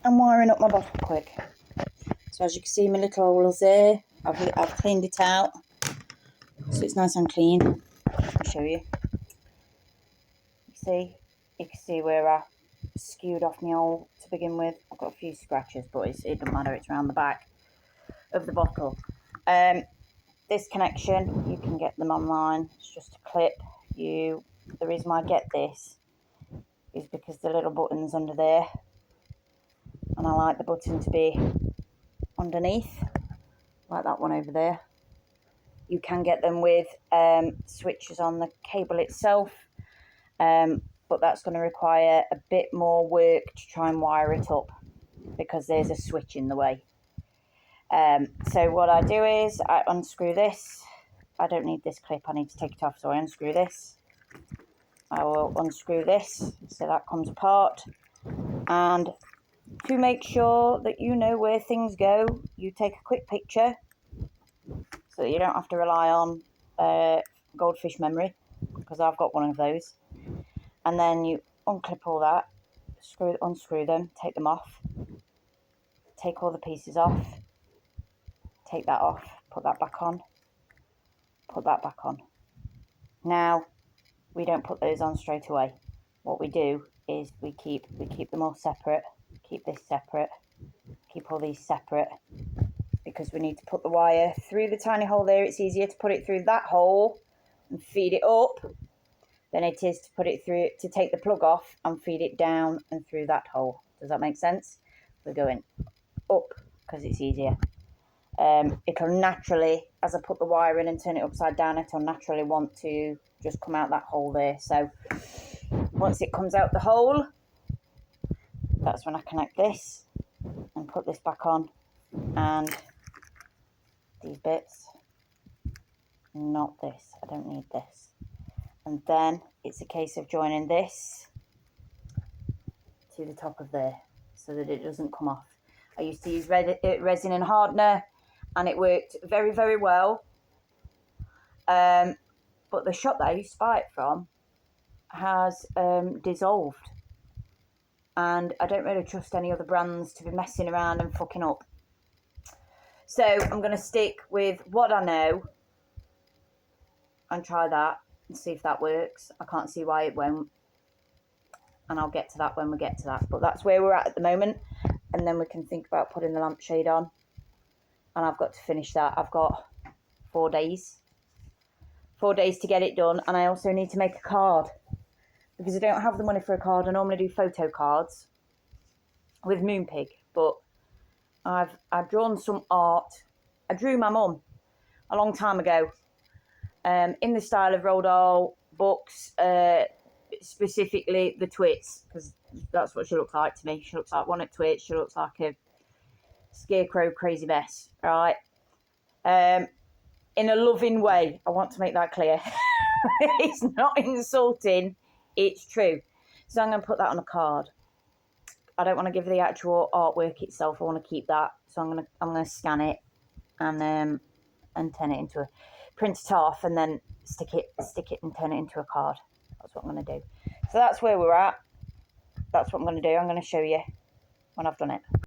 I'm wiring up my bottle quick. So as you can see, my little holes there, I've cleaned it out, so it's nice and clean. I'll show you. You can see where I skewed off my hole to begin with. I've got a few scratches, but it doesn't matter, it's around the back of the bottle. This connection, you can get them online. It's just a clip. The reason why I get this is because the little button's under there, and I like the button to be underneath, like that one over there. You can get them with switches on the cable itself, but that's going to require a bit more work to try and wire it up because there's a switch in the way. So what I do is I unscrew this. I don't need this clip, I need to take it off, so I unscrew this. I will unscrew this so that comes apart, and to make sure that you know where things go, you take a quick picture so that you don't have to rely on goldfish memory, because I've got one of those. And then you unclip all that, unscrew them, take them off, take all the pieces off, take that off, put that back on, put that back on. Now, we don't put those on straight away. What we do is we keep them all separate, keep this separate, keep all these separate, because we need to put the wire through the tiny hole there. It's easier to put it through that hole and feed it up than it is to put it through, to take the plug off and feed it down and through that hole. Does that make sense? We're going up because it's easier. It'll naturally, as I put the wire in and turn it upside down, it'll naturally want to just come out that hole there. So once it comes out the hole, that's when I connect this and put this back on, and these bits, not this, I don't need this. And then it's a case of joining this to the top of there so that it doesn't come off. I used to use resin and hardener, and it worked very, very well. But the shop that I used to buy it from has dissolved, and I don't really trust any other brands to be messing around and fucking up. So I'm going to stick with what I know and try that and see if that works. I can't see why it won't, and I'll get to that when we get to that. But that's where we're at the moment, and then we can think about putting the lampshade on. And I've got to finish that. I've got 4 days. 4 days to get it done, and I also need to make a card because I don't have the money for a card. I normally do photo cards with Moonpig, but I've drawn some art. I drew my mum a long time ago, in the style of Roald Dahl books, specifically the Twits, because that's what she looks like to me. She looks like one of Twits. She looks like a scarecrow crazy mess, right? In a loving way. I want to make that clear. It's not insulting, it's true. So I'm going to put that on a card. I don't want to give the actual artwork itself. I want to keep that. So I'm going to scan it and turn it into print it off, and then stick it and turn it into a card. That's what I'm going to do. So that's where we're at. That's what I'm going to do. I'm going to show you when I've done it.